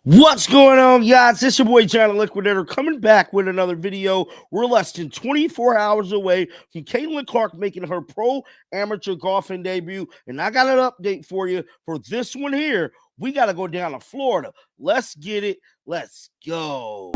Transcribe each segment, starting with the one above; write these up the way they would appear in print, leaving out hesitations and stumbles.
What's going on, guys? It's your boy, John the Liquidator, coming back with another video. We're less than 24 hours away from Caitlin Clark making her pro amateur golfing debut, and I got an update for you for this one here. We got to go down to Florida. Let's get it. Let's go.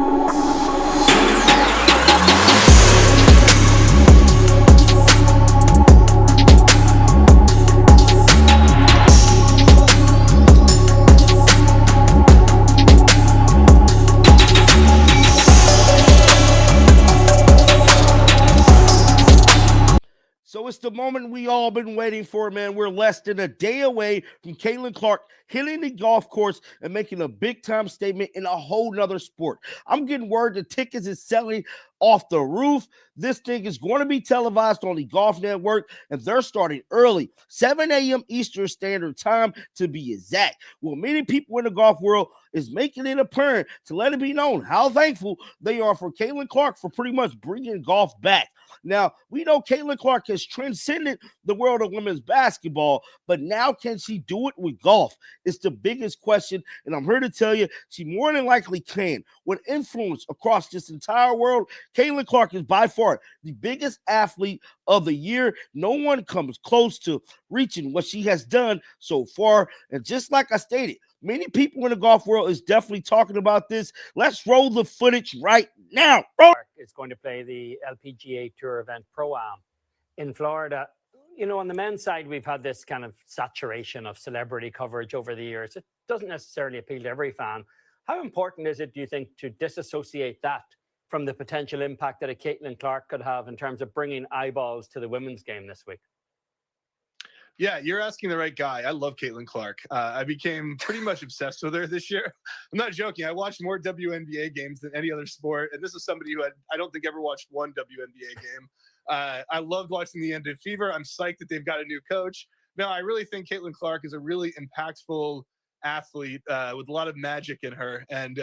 So it's the moment we all been waiting for, man. We're less than a day away from Caitlin Clark hitting the golf course and making a big-time statement in a whole nother sport. I'm getting word the tickets is selling off the roof. This thing is going to be televised on the Golf Network, and they're starting early, 7 a.m. Eastern Standard Time to be exact. Well, many people in the golf world is making it apparent to let it be known how thankful they are for Caitlin Clark for pretty much bringing golf back. Now, we know Caitlin Clark has transcended the world of women's basketball, but now can she do it with golf? It's the biggest question, and I'm here to tell you she more than likely can. With influence across this entire world, Caitlin Clark is by far the biggest athlete of the year. No one comes close to reaching what she has done so far, and just like I stated, many people in the golf world is definitely talking about this. Let's roll the footage right now. Is going to play the LPGA Tour event Pro-Am in Florida. You know, on the men's side, we've had this kind of saturation of celebrity coverage over the years. It doesn't necessarily appeal to every fan. How important is it, do you think, to disassociate that from the potential impact that a Caitlin Clark could have in terms of bringing eyeballs to the women's game this week? Yeah, you're asking the right guy. I love Caitlin Clark. I became pretty much obsessed with her this year. I'm not joking. I watched more WNBA games than any other sport, and this is somebody who I don't think ever watched one WNBA game. I loved watching the End of Fever. I'm psyched that they've got a new coach. No, I really think Caitlin Clark is a really impactful athlete with a lot of magic in her, and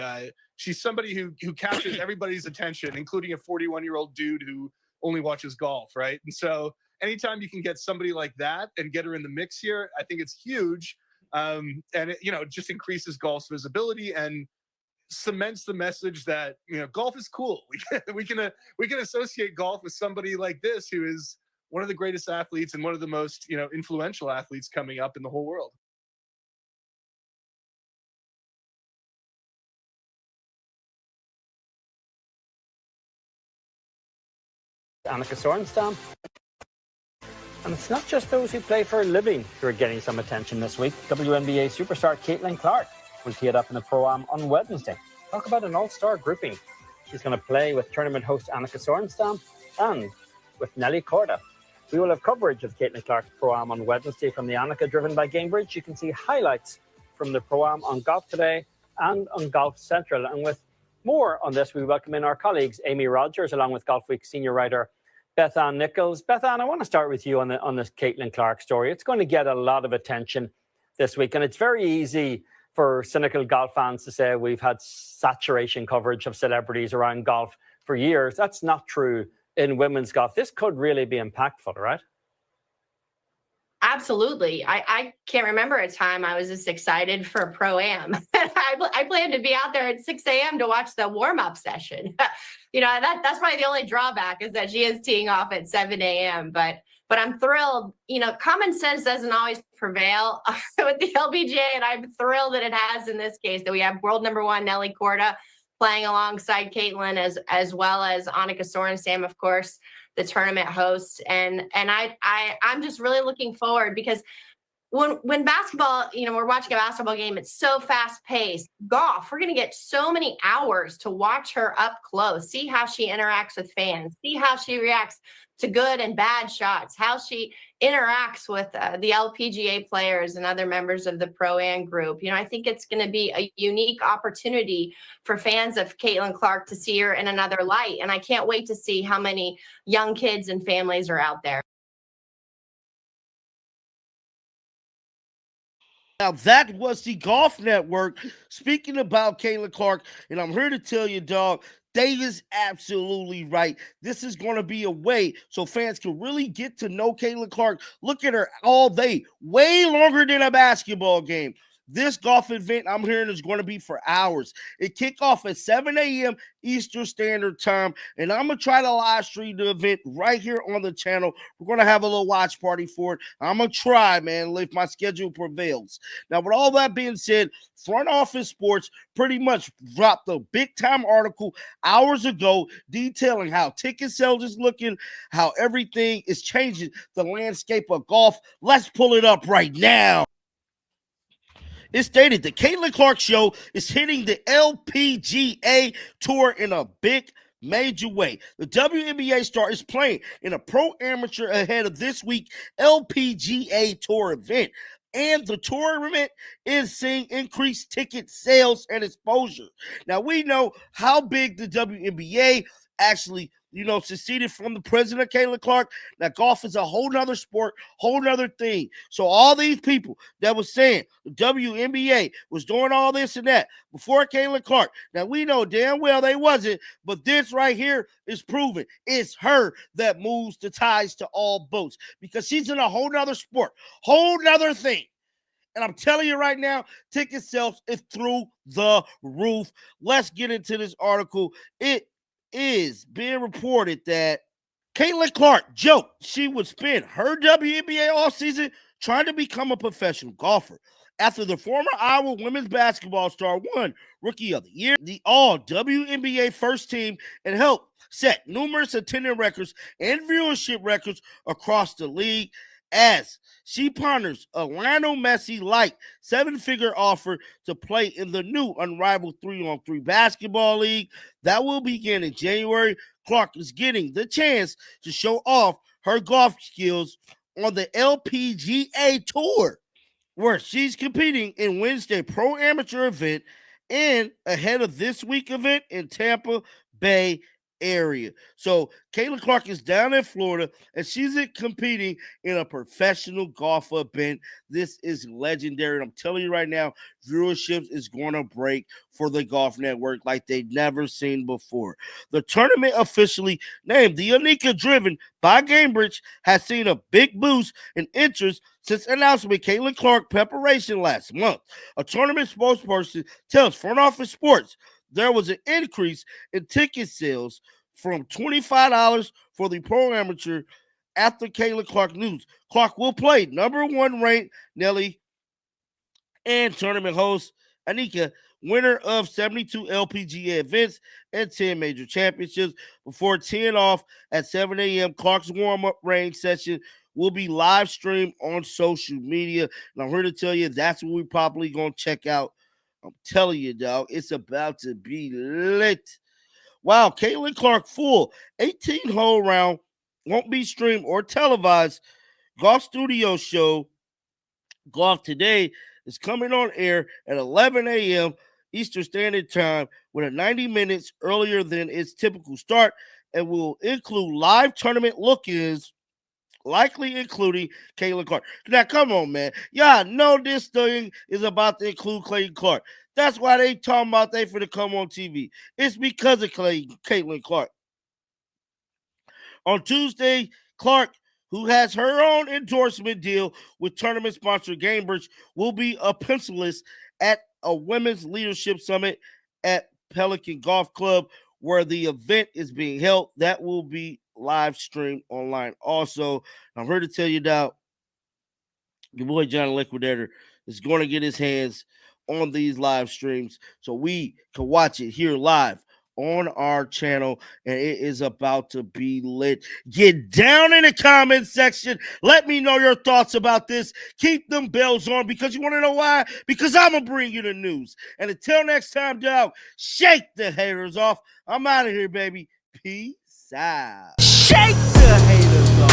she's somebody who captures everybody's attention, including a 41-year-old dude who only watches golf, right? And so anytime you can get somebody like that and get her in the mix here, I think it's huge. And it, it just increases golf's visibility and cements the message that, golf is cool. We can associate golf with somebody like this, who is one of the greatest athletes and one of the most, influential athletes coming up in the whole world. Annika Sorenstam. And it's not just those who play for a living who are getting some attention this week. WNBA superstar Caitlin Clark will tee it up in the Pro-Am on Wednesday. Talk about an all-star grouping. She's going to play with tournament host Annika Sorenstam and with Nelly Korda. We will have coverage of Caitlin Clark's Pro-Am on Wednesday from the Annika, driven by Gamebridge. You can see highlights from the Pro-Am on Golf Today and on Golf Central. And with more on this, we welcome in our colleagues, Amy Rogers, along with Golf Week senior writer Beth Ann Nichols. Beth Ann, I want to start with you on this Caitlin Clark story. It's going to get a lot of attention this week, and it's very easy for cynical golf fans to say we've had saturation coverage of celebrities around golf for years. That's not true in women's golf. This could really be impactful, right? Absolutely. I can't remember a time I was this excited for a Pro-Am. I planned to be out there at 6 a.m. to watch the warm-up session. That's probably the only drawback, is that she is teeing off at 7 a.m. But I'm thrilled. Common sense doesn't always prevail with the LPGA, and I'm thrilled that it has in this case, that we have world number one Nelly Korda playing alongside Caitlin, as well as Annika Sorenstam, of course, the tournament host. And I'm just really looking forward, because when basketball, we're watching a basketball game, it's so fast paced. Golf, we're going to get so many hours to watch her up close, see how she interacts with fans, see how she reacts to good and bad shots, how she interacts with the LPGA players and other members of the Pro-Am group. I think it's going to be a unique opportunity for fans of Caitlin Clark to see her in another light. And I can't wait to see how many young kids and families are out there. Now, that was the Golf Network speaking about Caitlin Clark, and I'm here to tell you, dog, Dave is absolutely right. This is going to be a way so fans can really get to know Caitlin Clark. Look at her all day, way longer than a basketball game. This golf event I'm hearing is going to be for hours. It kick off at 7 a.m. Eastern Standard Time, and I'm going to try to live stream the event right here on the channel. We're going to have a little watch party for it. I'm going to try, man, if my schedule prevails. Now, with all that being said, Front Office Sports pretty much dropped a big-time article hours ago detailing how ticket sales is looking, how everything is changing the landscape of golf. Let's pull it up right now. It stated the Caitlin Clark Show is hitting the LPGA Tour in a big major way. The WNBA star is playing in a pro-amateur ahead of this week's LPGA Tour event. And the tournament is seeing increased ticket sales and exposure. Now, we know how big the WNBA actually, seceded from the president of Caitlin Clark. Now, golf is a whole nother sport, whole nother thing. So all these people that was saying the WNBA was doing all this and that before Caitlin Clark, now we know damn well they wasn't, but this right here is proven. It's her that moves the tides to all boats because she's in a whole nother sport, whole nother thing. And I'm telling you right now, ticket sales is through the roof. Let's get into this article. It is being reported that Caitlin Clark joked she would spend her WNBA offseason trying to become a professional golfer. After the former Iowa women's basketball star won Rookie of the Year, the all-WNBA first team, and helped set numerous attendance records and viewership records across the league as she ponders a Lionel Messi-like seven-figure offer to play in the new unrivaled 3-on-3 basketball league that will begin in January. Clark is getting the chance to show off her golf skills on the LPGA Tour, where she's competing in Wednesday pro-amateur event and ahead of this week event in Tampa Bay area. So Caitlin Clark is down in Florida and she's competing in a professional golf event. This is legendary. And I'm telling you right now, viewership is going to break for the Golf Network like they've never seen before. The tournament, officially named the Unica Driven by Cambridge, has seen a big boost in interest since announcement Caitlin Clark preparation last month. A tournament spokesperson tells Front Office Sports there was an increase in ticket sales from $25 for the pro amateur after Caitlin Clark news. Clark will play number one ranked Nelly and tournament host Anika, winner of 72 LPGA events and 10 major championships, before 10 off at 7 a.m. Clark's warm-up range session will be live streamed on social media. And I'm here to tell you that's what we're probably going to check out. I'm telling you, dog, it's about to be lit. Wow, Caitlin Clark full 18-hole round won't be streamed or televised. Golf Studio show Golf Today is coming on air at 11 a.m. Eastern Standard Time with a 90 minutes earlier than its typical start and will include live tournament look-ins, likely including Caitlin Clark. Now, come on, man. Y'all know this thing is about to include Caitlin Clark. That's why they talking about they finna come on TV. It's because of Caitlin Clark. On Tuesday, Clark, who has her own endorsement deal with tournament sponsor Cambridge, will be a pencilist at a women's leadership summit at Pelican Golf Club, where the event is being held. That will be live streamed online. Also, I'm here to tell you now, your boy John Liquidator is going to get his hands on these live streams so we can watch it here live on our channel, and it is about to be lit. Get down in the comment section. Let me know your thoughts about this. Keep them bells on, because you want to know why? Because I'm going to bring you the news. And until next time, dog, shake the haters off. I'm out of here, baby. Peace out. Shake the haters off.